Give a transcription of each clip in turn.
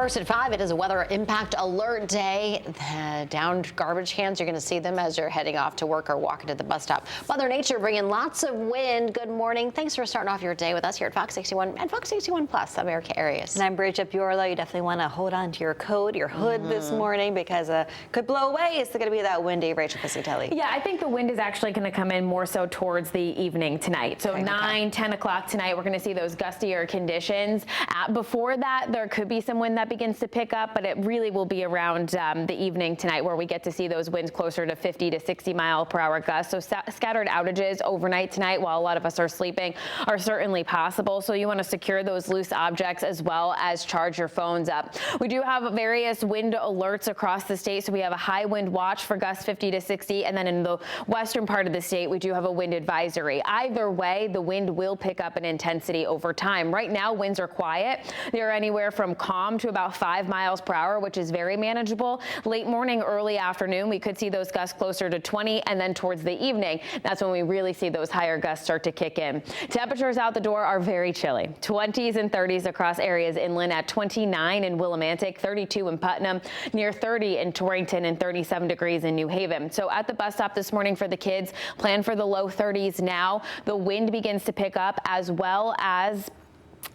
First at 5, it is a weather impact alert day. The downed garbage cans, you're going to see them as you're heading off to work or walking to the bus stop. Mother Nature bringing lots of wind. Good morning. Thanks for starting off your day with us here at Fox 61 and Fox 61 Plus, America Areas. And I'm Bridget Buerlo. You definitely want to hold on to your coat, your hood this morning because could blow away. It's going to be that windy, Rachel Piscitelli. Yeah, I think the wind is actually going to come in more so towards the evening tonight. So 9, 10 o'clock tonight, we're going to see those gustier conditions. Before that, there could be some wind that begins to pick up, but it really will be around the evening tonight where we get to see those winds closer to 50 to 60 mile per hour gusts. So scattered outages overnight tonight while a lot of us are sleeping are certainly possible. So you want to secure those loose objects as well as charge your phones up. We do have various wind alerts across the state. So we have a high wind watch for gusts 50 to 60. And then in the western part of the state, we do have a wind advisory. Either way, the wind will pick up in intensity over time. Right now, winds are quiet. They're anywhere from calm to about 5 miles per hour, which is very manageable. Late morning, early afternoon, we could see those gusts closer to 20, and then towards the evening, that's when we really see those higher gusts start to kick in. Temperatures out the door are very chilly. 20s and 30s across areas inland at 29 in Willimantic, 32 in Putnam, near 30 in Torrington, and 37 degrees in New Haven. So at the bus stop this morning for the kids, plan for the low 30s now. The wind begins to pick up as well as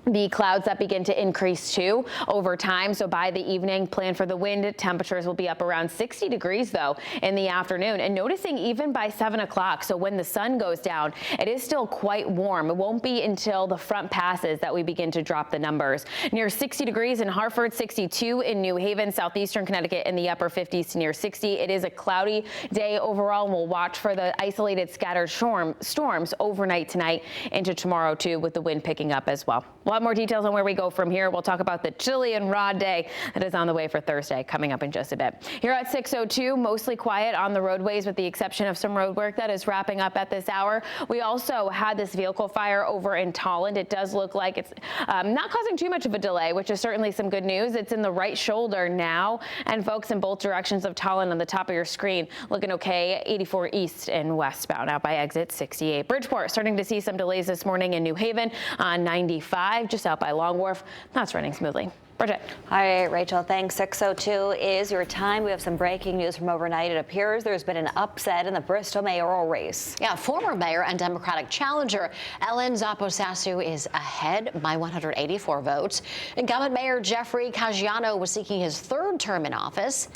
the clouds that begin to increase too over time. So by the evening, plan for the wind. Temperatures will be up around 60 degrees though in the afternoon, and noticing even by 7 o'clock. So when the sun goes down, it is still quite warm. It won't be until the front passes that we begin to drop the numbers. Near 60 degrees in Hartford, 62 in New Haven, southeastern Connecticut in the upper 50s to near 60. It is a cloudy day overall, and we'll watch for the isolated scattered storms overnight tonight into tomorrow too, with the wind picking up as well. We'll have more details on where we go from here. We'll talk about the chilly and raw day that is on the way for Thursday coming up in just a bit. Here at 6:02, mostly quiet on the roadways with the exception of some road work that is wrapping up at this hour. We also had this vehicle fire over in Tolland. It does look like it's not causing too much of a delay, which is certainly some good news. It's in the right shoulder now, and folks in both directions of Tolland on the top of your screen looking okay. 84 east and westbound out by exit 68. Bridgeport starting to see some delays this morning in New Haven on 95. Just out by Long Wharf. That's running smoothly. Bridget. Hi, Rachel. Thanks. 6:02 is your time. We have some breaking news from overnight. It appears there's been an upset in the Bristol mayoral race. Yeah, former mayor and Democratic challenger Ellen Zaposassu is ahead by 184 votes. Incumbent Mayor Jeffrey Caggiano was seeking his third term in office.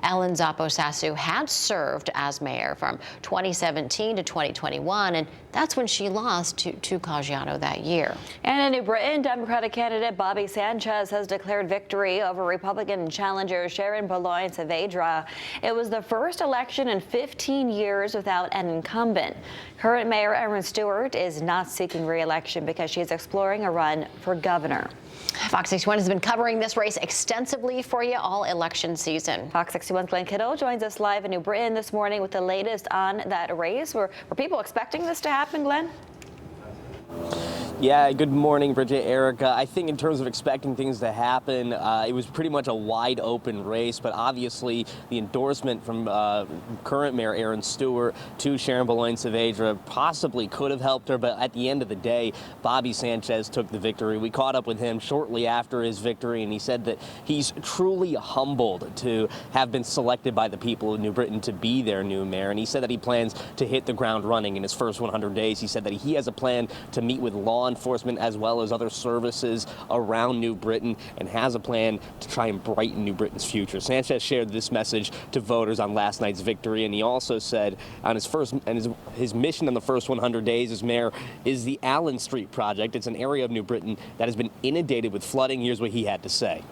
Ellen Zaposassu had served as mayor from 2017 to 2021, and that's when she lost to Caggiano that year. And in New Britain, Democratic candidate Bobby Sanchez has declared victory over Republican challenger Sharon Bolin Saavedra. It was the first election in 15 years without an incumbent. Current Mayor Erin Stewart is not seeking re-election because she is exploring a run for governor. Fox 61 has been covering this race extensively for you all election season. Fox 61's Glenn Kittle joins us live in New Britain this morning with the latest on that race. Were people expecting this to happen, Glenn? Yeah, good morning, Bridget, Erica. I think in terms of expecting things to happen, it was pretty much a wide open race, but obviously the endorsement from current Mayor Erin Stewart to Sharon Bolin Saavedra possibly could have helped her, but at the end of the day, Bobby Sanchez took the victory. We caught up with him shortly after his victory, and he said that he's truly humbled to have been selected by the people of New Britain to be their new mayor, and he said that he plans to hit the ground running in his first 100 days. He said that he has a plan to meet with law enforcement as well as other services around New Britain and has a plan to try and brighten New Britain's future. Sanchez shared this message to voters on last night's victory, and he also said on his mission on the first 100 days as mayor is the Allen Street project. It's an area of New Britain that has been inundated with flooding. Here's what he had to say.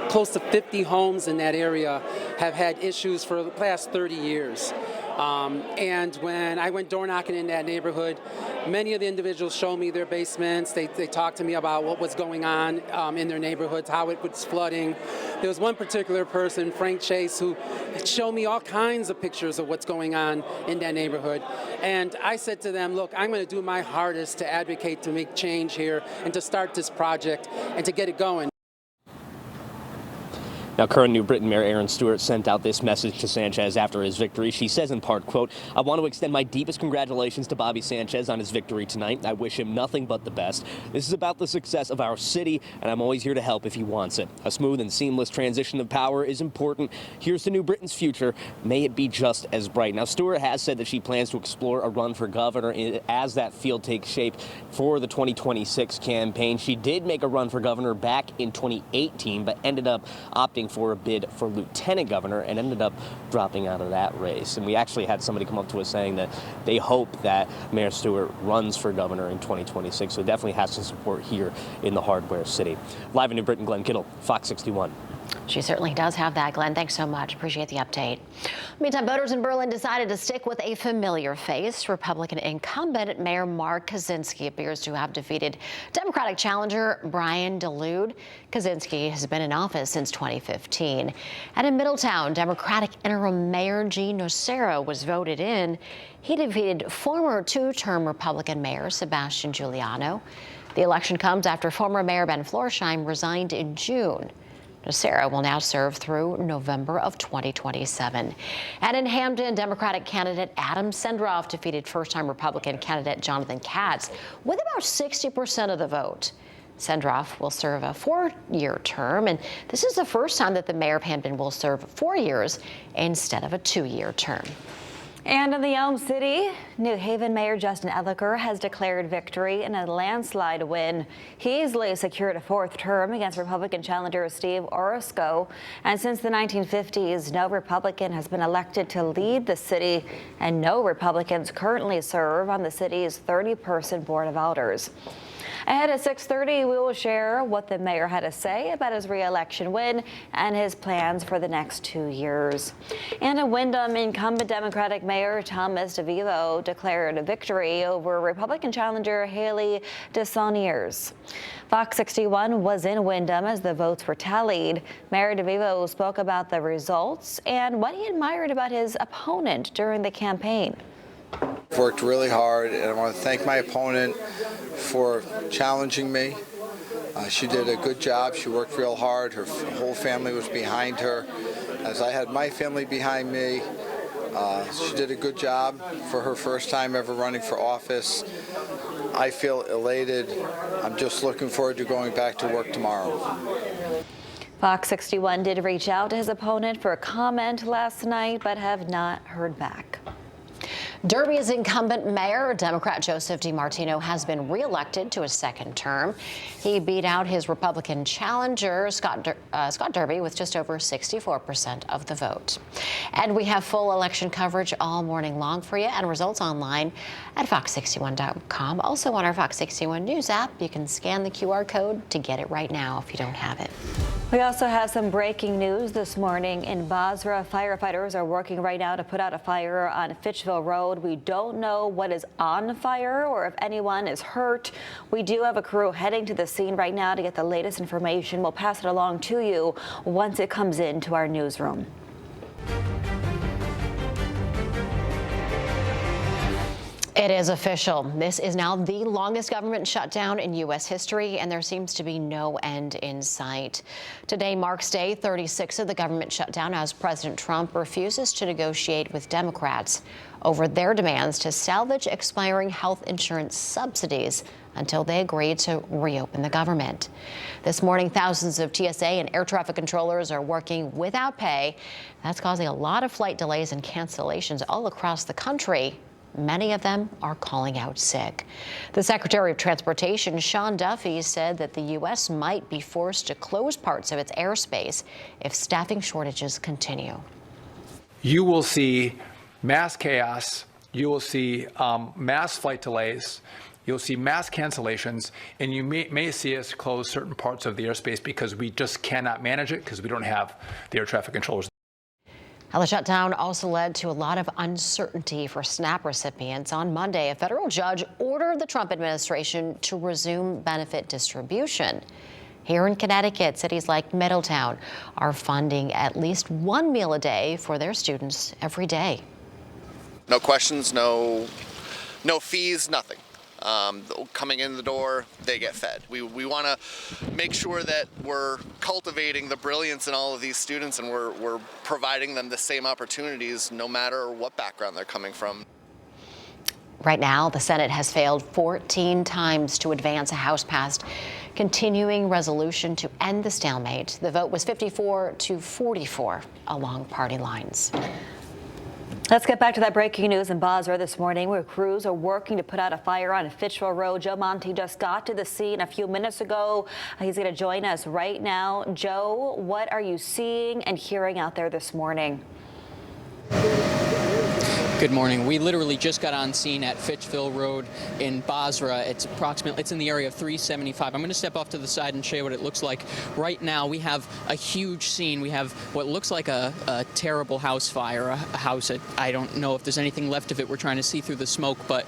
Close to 50 homes in that area have had issues for the past 30 years. And when I went door knocking in that neighborhood, many of the individuals showed me their basements. They talked to me about what was going on in their neighborhoods, how it was flooding. There was one particular person, Frank Chase, who showed me all kinds of pictures of what's going on in that neighborhood. And I said to them, look, I'm going to do my hardest to advocate to make change here and to start this project and to get it going. Now, current New Britain Mayor Erin Stewart sent out this message to Sanchez after his victory. She says in part, quote, "I want to extend my deepest congratulations to Bobby Sanchez on his victory tonight. I wish him nothing but the best. This is about the success of our city, and I'm always here to help if he wants it. A smooth and seamless transition of power is important. Here's to New Britain's future. May it be just as bright." Now, Stewart has said that she plans to explore a run for governor as that field takes shape for the 2026 campaign. She did make a run for governor back in 2018, but ended up opting for a bid for lieutenant governor and ended up dropping out of that race. And we actually had somebody come up to us saying that they hope that Mayor Stewart runs for governor in 2026. So definitely has some support here in the hardware city. Live in New Britain, Glenn Kittle, Fox 61. She certainly does have that, Glenn. Thanks so much. Appreciate the update. Meantime, voters in Berlin decided to stick with a familiar face. Republican incumbent Mayor Mark Kaczynski appears to have defeated Democratic challenger Brian DeLude. Kaczynski has been in office since 2015. And in Middletown, Democratic interim Mayor Gene Nocera was voted in. He defeated former two-term Republican Mayor Sebastian Giuliano. The election comes after former Mayor Ben Florsheim resigned in June. Nocera will now serve through November of 2027. And in Hampden, Democratic candidate Adam Sendroff defeated first-time Republican candidate Jonathan Katz with about 60% of the vote. Sendroff will serve a 4-year term, and this is the first time that the mayor of Hampden will serve 4 years instead of a 2-year term. And in the Elm City, New Haven Mayor Justin Elicker has declared victory in a landslide win. He easily secured a 4th term against Republican challenger Steve Orozco. And since the 1950s, no Republican has been elected to lead the city, and no Republicans currently serve on the city's 30-person Board of Elders. Ahead at 6:30, we will share what the mayor had to say about his re-election win and his plans for the next 2 years. And in Windham, incumbent Democratic Mayor Thomas DeVivo declared a victory over Republican challenger Haley DeSauniers. Fox 61 was in Windham as the votes were tallied. Mayor DeVivo spoke about the results and what he admired about his opponent during the campaign. Worked really hard, and I want to thank my opponent for challenging me. She did a good job. She worked real hard. Her whole family was behind her, as I had my family behind me. She did a good job for her first time ever running for office. I feel elated. I'm just looking forward to going back to work tomorrow. Fox 61 did reach out to his opponent for a comment last night, but have not heard back. Derby's incumbent mayor, Democrat Joseph DiMartino, has been reelected to a 2nd term. He beat out his Republican challenger, Scott Derby, with just over 64% of the vote. And we have full election coverage all morning long for you, and results online at fox61.com. Also on our Fox 61 News app, you can scan the QR code to get it right now if you don't have it. We also have some breaking news this morning in Bozrah. Firefighters are working right now to put out a fire on Fitchville Road. We don't know what is on fire or if anyone is hurt. We do have a crew heading to the scene right now to get the latest information. We'll pass it along to you once it comes into our newsroom. It is official. This is now the longest government shutdown in U.S. history, and there seems to be no end in sight. Today marks day 36 of the government shutdown as President Trump refuses to negotiate with Democrats over their demands to salvage expiring health insurance subsidies until they agree to reopen the government. This morning, thousands of TSA and air traffic controllers are working without pay. That's causing a lot of flight delays and cancellations all across the country. Many of them are calling out sick. The Secretary of Transportation, Sean Duffy, said that the U.S. might be forced to close parts of its airspace if staffing shortages continue. You will see mass chaos. You will see mass flight delays. You'll see mass cancellations, and you may see us close certain parts of the airspace because we just cannot manage it because we don't have the air traffic controllers. Now, the shutdown also led to a lot of uncertainty for SNAP recipients. On Monday, a federal judge ordered the Trump administration to resume benefit distribution. Here in Connecticut, cities like Middletown are funding at least one meal a day for their students every day. No questions, no fees, nothing. coming in the door, they get fed. We want to make sure that we're cultivating the brilliance in all of these students, and we're providing them the same opportunities no matter what background they're coming from. Right now, the Senate has failed 14 times to advance a House-passed continuing resolution to end the stalemate. The vote was 54-44 along party lines. Let's get back to that breaking news in Bozrah this morning, where crews are working to put out a fire on Fitchville Road. Joe Monty just got to the scene a few minutes ago. He's going to join us right now. Joe, what are you seeing and hearing out there this morning? Good morning. We literally just got on scene at Fitchville Road in Bozrah. It's in the area of 375. I'm going to step off to the side and show you what it looks like. Right now, we have a huge scene. We have what looks like a terrible house fire, a house that I don't know if there's anything left of it. We're trying to see through the smoke, but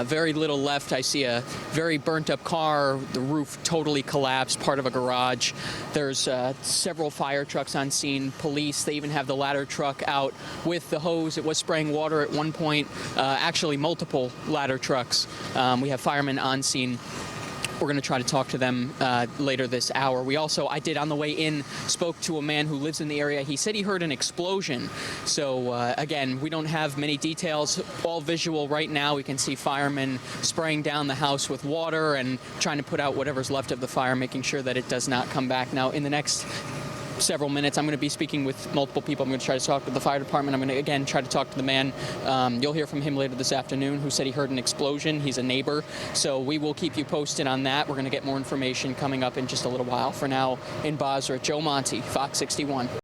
very little left. I see a very burnt up car, the roof totally collapsed, part of a garage. There's several fire trucks on scene, police. They even have the ladder truck out with the hose. It was spraying water at one point, actually multiple ladder trucks. We have firemen on scene. We're going to try to talk to them later this hour. I did on the way in, spoke to a man who lives in the area. He said he heard an explosion. So again, we don't have many details, all visual right now. We can see firemen spraying down the house with water and trying to put out whatever's left of the fire, making sure that it does not come back. Now, in the next several minutes, I'm going to be speaking with multiple people. I'm going to try to talk with the fire department. I'm going to again try to talk to the man. You'll hear from him later this afternoon, who said he heard an explosion. He's a neighbor, so we will keep you posted on that. We're going to get more information coming up in just a little while. For now, in Bozrah, Joe Monty, Fox 61.